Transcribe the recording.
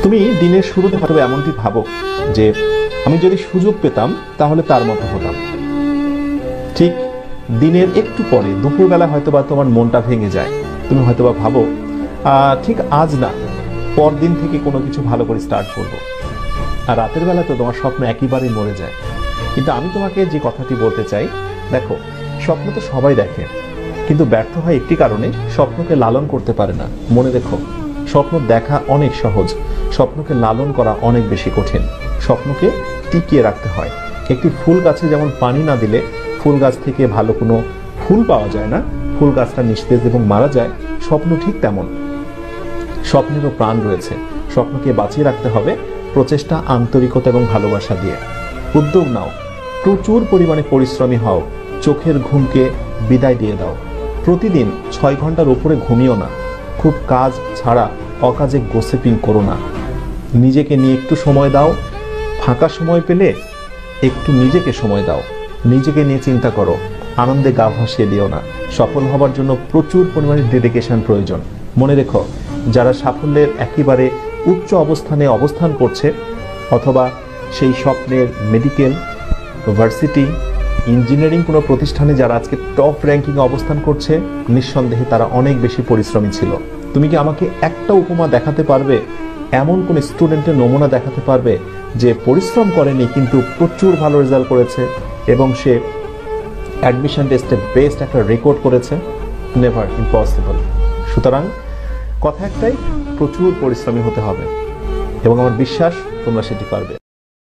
তুমি দিনের শুরুতে হয়তো এমনটি ভাবো যে আমি যদি সুযোগ পেতাম তাহলে তার মতো হতাম। ঠিক দিনের একটু পরে দুপুরবেলা হয়তোবা তোমার মনটা ভেঙে যায়। তুমি হয়তোবা ভাবো ঠিক আজ না, পরদিন থেকে কোনো কিছু ভালো করে স্টার্ট করবো। আর রাতের বেলা তো তোমার স্বপ্ন একেবারেই মরে যায়। কিন্তু আমি তোমাকে যে কথাটি বলতে চাই, দেখো, স্বপ্ন তো সবাই দেখে, কিন্তু ব্যর্থ হয় একটি কারণে, স্বপ্নকে লালন করতে পারে না। মনে রেখো, স্বপ্ন দেখা অনেক সহজ, স্বপ্নকে লালন করা অনেক বেশি কঠিন। স্বপ্নকে টিকিয়ে রাখতে হয়। একটি ফুল গাছে যেমন পানি না দিলে ফুল গাছ থেকে ভালো কোনো ফুল পাওয়া যায় না, ফুল গাছটা নিস্তেজ এবং মারা যায়, স্বপ্ন ঠিক তেমন। স্বপ্নেরও প্রাণ রয়েছে। স্বপ্নকে বাঁচিয়ে রাখতে হবে প্রচেষ্টা, আন্তরিকতা এবং ভালোবাসা দিয়ে। উদ্যোগ নাও, প্রচুর পরিমাণে পরিশ্রমী হও, চোখের ঘুমকে বিদায় দিয়ে দাও। প্রতিদিন 6 ঘন্টার উপরে ঘুমিও না। খুব কাজ ছাড়া অকাজে গোসিপিং করো না। নিজেকে নিয়ে একটু সময় দাও। ফাঁকা সময় পেলে একটু নিজেকে সময় দাও। নিজেকে নিয়ে চিন্তা করো, আনন্দে গা ভাসিয়ে দিও না। সফল হবার জন্য প্রচুর পরিমাণে ডেডিকেশন প্রয়োজন। মনে রেখো, যারা সাফল্যের একেবারে উচ্চ অবস্থানে অবস্থান করছে, অথবা সেই স্বপ্নের মেডিকেল, ভার্সিটি, ইঞ্জিনিয়ারিং কোনো প্রতিষ্ঠানে যারা আজকে টপ র্যাঙ্কিং অবস্থান করছে, নিঃসন্দেহে তারা অনেক বেশি পরিশ্রমী ছিল। তুমি কি আমাকে একটা উপমা দেখাতে পারবে, এমন কোন স্টুডেন্টের নমুনা দেখাতে পারবে যে পরিশ্রম করেনি কিন্তু প্রচুর ভালো রেজাল্ট করেছে এবং সে অ্যাডমিশন টেস্টে বেস্ট একটা রেকর্ড করেছে? Never, impossible. সুতরাং কথা একটাই, প্রচুর পরিশ্রমী হতে হবে এবং আমার বিশ্বাস তোমরা সেটি পারবে।